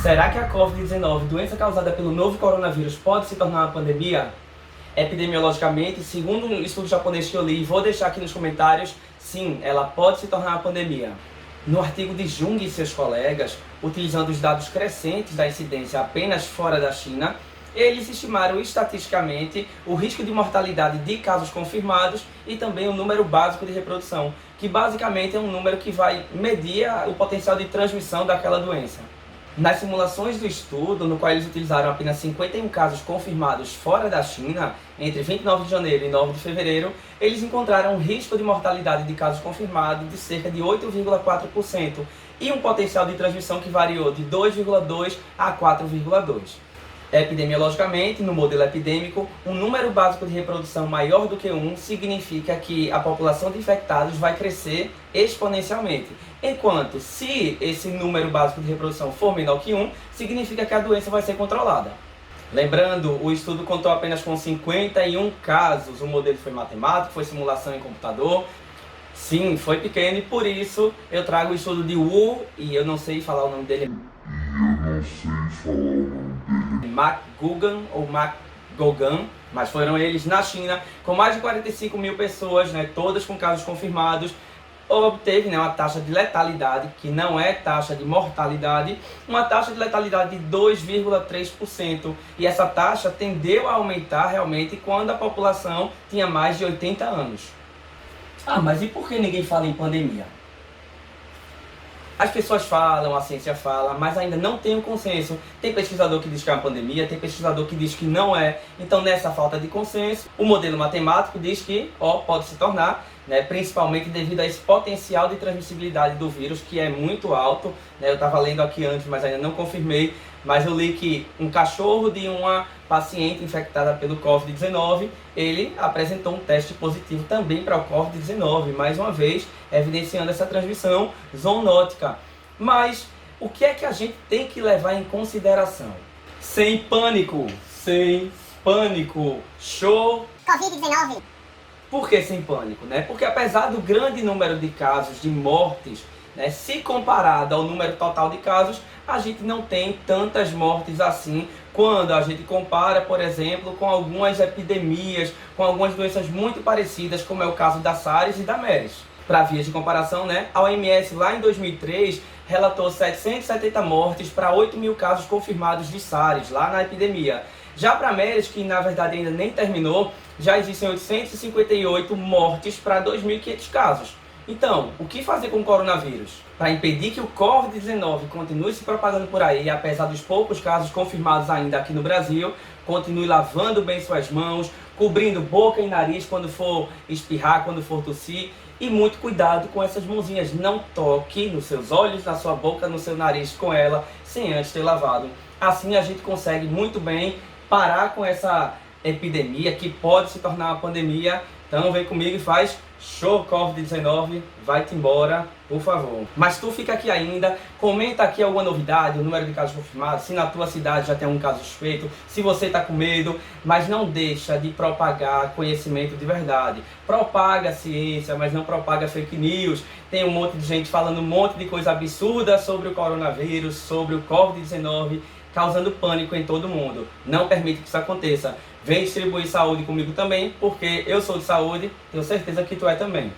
Será que a Covid-19, doença causada pelo novo coronavírus, pode se tornar uma pandemia? Epidemiologicamente, segundo um estudo japonês que eu li, vou deixar aqui nos comentários, sim, ela pode se tornar uma pandemia. No artigo de Jung e seus colegas, utilizando os dados crescentes da incidência apenas fora da China, eles estimaram estatisticamente o risco de mortalidade de casos confirmados e também o número básico de reprodução, que basicamente é um número que vai medir o potencial de transmissão daquela doença. Nas simulações do estudo, no qual eles utilizaram apenas 51 casos confirmados fora da China, entre 29 de janeiro e 9 de fevereiro, eles encontraram um risco de mortalidade de casos confirmados de cerca de 8,4% e um potencial de transmissão que variou de 2,2 a 4,2. Epidemiologicamente, no modelo epidêmico, um número básico de reprodução maior do que 1 significa que a população de infectados vai crescer exponencialmente. Enquanto, se esse número básico de reprodução for menor que 1, significa que a doença vai ser controlada. Lembrando, o estudo contou apenas com 51 casos, o modelo foi matemático, foi simulação em computador. Sim, foi pequeno e por isso eu trago o estudo de Wu, e eu não sei falar o nome dele. McGugan ou McGogan, mas foram eles na China, com mais de 45 mil pessoas, todas com casos confirmados, obteve uma taxa de letalidade, que não é taxa de mortalidade, uma taxa de letalidade de 2,3%. E essa taxa tendeu a aumentar realmente quando a população tinha mais de 80 anos. Mas e por que ninguém fala em pandemia? As pessoas falam, a ciência fala, mas ainda não tem um consenso. Tem pesquisador que diz que é uma pandemia, tem pesquisador que diz que não é. Então, nessa falta de consenso, o modelo matemático diz que pode se tornar, principalmente devido a esse potencial de transmissibilidade do vírus, que é muito alto. Eu estava lendo aqui antes, mas ainda não confirmei, mas eu li que um cachorro de uma paciente infectada pelo Covid-19, ele apresentou um teste positivo também para o Covid-19, mais uma vez evidenciando essa transmissão zoonótica. Mas o que é que a gente tem que levar em consideração? Sem pânico, sem pânico, show! Covid-19. Por que sem pânico? Porque apesar do grande número de casos, de mortes, se comparado ao número total de casos, a gente não tem tantas mortes assim quando a gente compara, por exemplo, com algumas epidemias, com algumas doenças muito parecidas, como é o caso da SARS e da MERS. Para vias de comparação, a OMS lá em 2003 relatou 770 mortes para 8 mil casos confirmados de SARS, lá na epidemia. Já para a MERS, que na verdade ainda nem terminou, já existem 858 mortes para 2.500 casos. Então, o que fazer com o coronavírus? Para impedir que o Covid-19 continue se propagando por aí, apesar dos poucos casos confirmados ainda aqui no Brasil, continue lavando bem suas mãos, cobrindo boca e nariz quando for espirrar, quando for tossir, e muito cuidado com essas mãozinhas. Não toque nos seus olhos, na sua boca, no seu nariz com ela, sem antes ter lavado. Assim a gente consegue muito bem parar com essa epidemia que pode se tornar uma pandemia. Então vem comigo e faz show Covid-19, vai-te embora, por favor. Mas tu fica aqui ainda, comenta aqui alguma novidade, o número de casos confirmados, se na tua cidade já tem um caso suspeito, se você está com medo, mas não deixa de propagar conhecimento de verdade. Propaga ciência, mas não propaga fake news. Tem um monte de gente falando um monte de coisa absurda sobre o coronavírus, sobre o Covid-19, causando pânico em todo mundo. Não permite que isso aconteça. Vem distribuir saúde comigo também, porque eu sou de saúde, tenho certeza que tu é também.